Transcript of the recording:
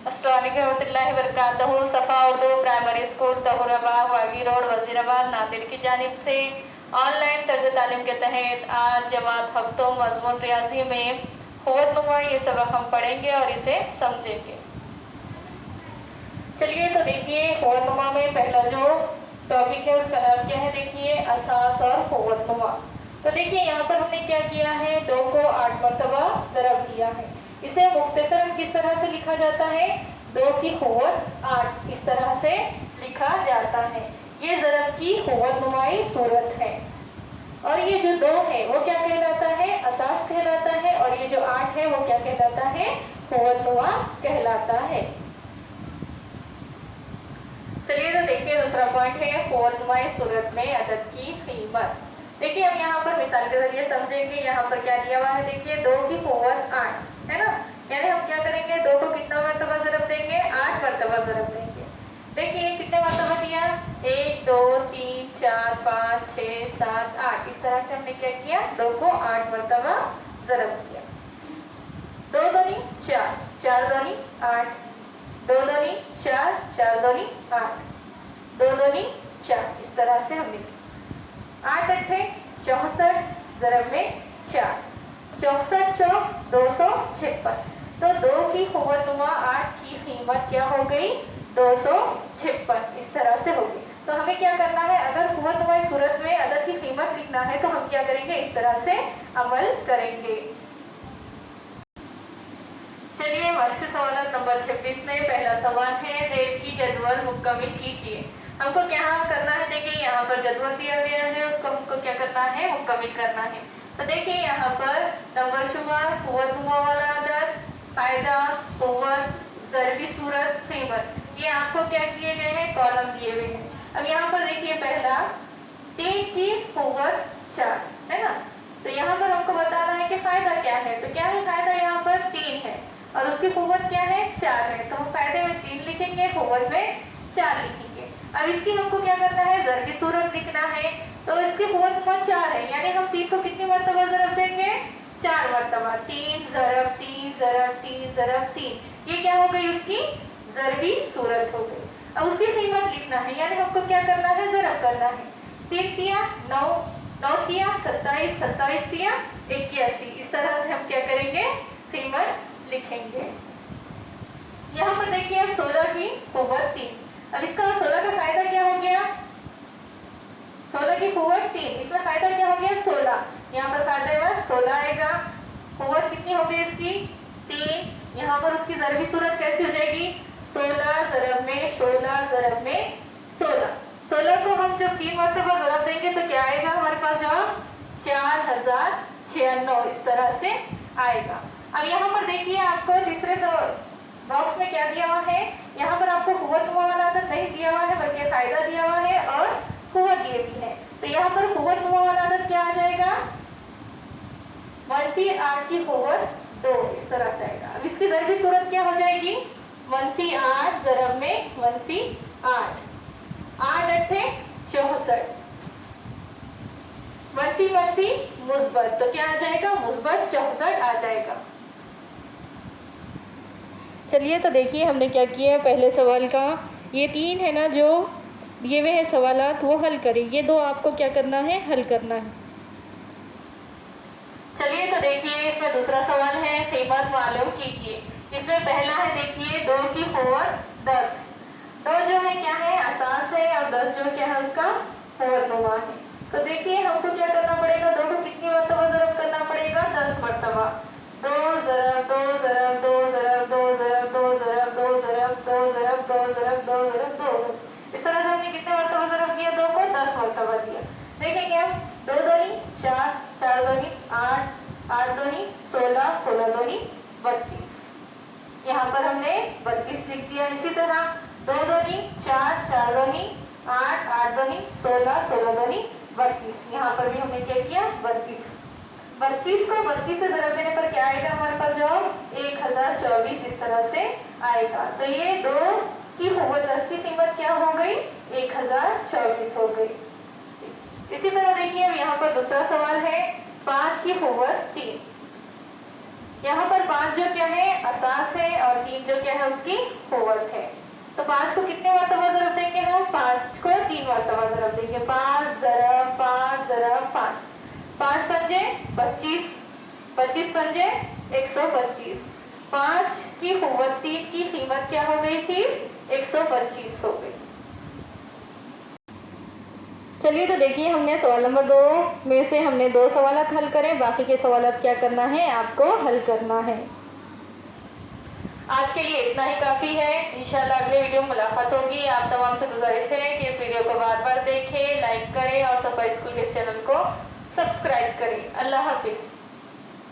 अस्सलामुअलैकुम रहमतुल्लाहि व बरकातहू। सफ़ा Urdu primary school तहुराबाद वागी road Wazirabad Nanded की जानिब से ऑनलाइन तर्ज तालीम के तहत आज जमात हफ्तों मजमून रियाजी में खुव्वतनुमा ये सबक हम पढ़ेंगे और इसे समझेंगे। चलिए तो देखिए, खुव्वतनुमा में पहला जो टॉपिक है उसका नाम क्या है, देखिए असास और खुव्वतनुमा। तो देखिए यहाँ पर हमने क्या किया है, 2 को 8 मरतबा ज़रब दिया है। इसे मुख्तसरन किस तरह से लिखा जाता है, 2 की खुव्वत 8 इस तरह से लिखा जाता है। ये ज़रब की खुव्वतनुमाई सूरत है। और ये जो 2 है वो क्या कहलाता है, असास कहलाता है, और ये जो 8 है वो क्या कहलाता है, खुव्वतनुमा कहलाता है। चलिए तो देखिए दूसरा पॉइंट है खुव्वतनुमाई सूरत में अदद की कीमत। देखिए हम यहाँ पर मिसाल के जरिए समझेंगे। यहाँ पर क्या दिया हुआ है, देखिए 2 की खुव्वत 8 है ना, यानी हम क्या करेंगे, 2 को कितना मरतबा ज़रब देंगे, 8 मरतबा ज़रब देंगे। देखिए कितने मरतबा दिया, 1 2 3 4 5 6 7 8 इस तरह से हमने क्या किया, 2 को 8 मरतबा ज़रब दिया। 2 दूनी 4, 4 दूनी 8, 2 दूनी 4, 4 दूनी 8, 2 दूनी 4 इस तरह से हमने 8 अट्ठे 64 ज़रब में 4, 64 चौक 256। तो 2 की खुव्वतनुमा 8 की कीमत क्या हो गई, 256 इस तरह से होगी। तो हमें क्या करना है, अगर खुव्वतनुमाई सूरत में अदद की कीमत लिखना है तो हम क्या करेंगे, इस तरह से अमल करेंगे। चलिए मश्क सवाल नंबर 26 में पहला सवाल है, जेल की जदवल मुकम्मिल कीजिए। हमको क्या करना है, देखिए यहाँ पर जदवल दिया गया है, उसको हमको क्या करना है, मुकम्मिल करना है। तो देखिए यहाँ पर नंबर शुमार, खुव्वतनुमा वाला अदद, फायदा, कुव्वत, ज़रबी सूरत, कीमत, ये आपको क्या किए गए हैं, कॉलम दिए हुए हैं। अब यहाँ पर देखिए पहला 3 की खुव्वत 4 है ना, तो यहाँ पर हमको बताना है कि फायदा क्या है। तो क्या है फायदा, यहाँ पर 3 है और उसकी खुव्वत क्या है, 4 है। तो हम फायदे में 3 लिखेंगे, खुव्वत में 4 लिखेंगे। अब इसकी हमको क्या करना है, ज़रबी सूरत लिखना है। तो इसकी खुव्वत 4 है, यानी हम 3 को कितनी मरतबा ज़रब देंगे, 4 मरतबा। 3 ज़रब 3 ज़रब 3 ज़रब 3, ये क्या हो गई, उसकी ज़रबी सूरत हो गई। अब उसकी कीमत लिखना है, यानी हमको क्या करना है, ज़रब करना है। 3 तिया 9, 9 तिया 27, 27 तिया 81 इस तरह से हम क्या करेंगे, कीमत लिखेंगे। यहाँ पर देखिए अब 16 की खुव्वत 3। अब इसका 16 का फायदा क्या हो गया, 16 की खुव्वत 3, इसमें फायदा क्या हो गया, 16। यहाँ पर फायदे में 16 आएगा। खुव्वत कितनी हो गई इसकी, 3। यहाँ पर उसकी ज़रबी सूरत कैसी हो जाएगी, 16 ज़रब में 16 ज़रब में 16। 16 को हम जब 3 मरतबा ज़रब देंगे तो क्या आएगा हमारे पास जवाब, 4096 इस तरह से आएगा। अब यहाँ पर देखिए आपको तीसरे बॉक्स में क्या दिया हुआ है, यहाँ पर आपको खुव्वतनुमा वाला अदद नहीं दिया हुआ है बल्कि फायदा दिया हुआ है और खुव्वत दी हुई है। तो यहाँ पर खुव्वतनुमा वाला अदद क्या आ जाएगा, 1/8 की खुव्वत 2 इस तरह से आएगा। अब इसकी ज़रबी सूरत क्या हो जाएगी, 1/8 ज़रब में 1/8, 8 अट्ठे 64, 1/1 मुस्बत, तो क्या आ जाएगा, मुस्बत 64 आ जाएगा। चलिए तो देखिए हमने क्या किया है, पहले सवाल का ये 3 है ना जो दिए हुए हैं सवालात, वो हल करें। ये 2 आपको क्या करना है, हल करना है। चलिए तो देखिए इसमें दूसरा सवाल है, कीमत मालूम कीजिए। इसमें पहला है देखिए 2 की खुव्वत 10। 2 जो है क्या है, असास है, और 10 जो क्या है उसका खुव्वतनुमा है। तो देखिए हमको क्या करना पड़ेगा, 2 को कितनी मरतबा ज़रब करना पड़ेगा, 10 मरतबा। 2 ज़रब 2 ज़रब 2 ज़रब 2 ज़रब 2 ज़रब 2 ज़रब 2 ज़रब 2 ज़रब 2 ज़रब 2 इस तरह से हमने कितने मरतबा ज़रब दिया, 2 को 10 मरतबा दिया। देखेंगे हम 2 दूनी 4, 4 दूनी 8, 8 दूनी 16, 16 दूनी 32, यहाँ पर हमने 32 लिख दिया। इसी तरह 2 दूनी 4, 4 दूनी 8, 8 दूनी 16, 16 दूनी 32, यहाँ पर भी हमने क्या किया, 32। 32 को 32 से ज़रब देने पर क्या आएगा हमारे पास जवाब, 1024 इस तरह से आएगा। तो ये 2 की खुव्वत 10 की कीमत क्या हो गई, 1024 हो गई। इसी तरह देखिए अब यहाँ पर दूसरा सवाल है, 5 की खुव्वत 3। यहाँ पर 5 जो क्या है असास है और 3 जो क्या है उसकी होवर्थ है। तो 5 को कितने मरतबा ज़रब देंगे हम? 5 को 3 मरतबा ज़रब देंगे। 5 ज़रब 5 ज़रब 5, 5 पंजे 25, 25 पंजे 125। 5 की होवर्थ 3 की कीमत क्या हो गई थी? 125 हो गई। चलिए तो देखिए हमने सवाल नंबर 2 में से हमने 2 सवाल हल करे, बाकी के सवाल क्या करना है आपको हल करना है। आज के लिए इतना ही काफ़ी है। इंशाल्लाह अगले वीडियो में मुलाकात होगी। आप तमाम से गुजारिश है कि इस वीडियो को बार बार देखें, लाइक करें और सफा स्कूल के चैनल को सब्सक्राइब करें। अल्लाह हाफिज़।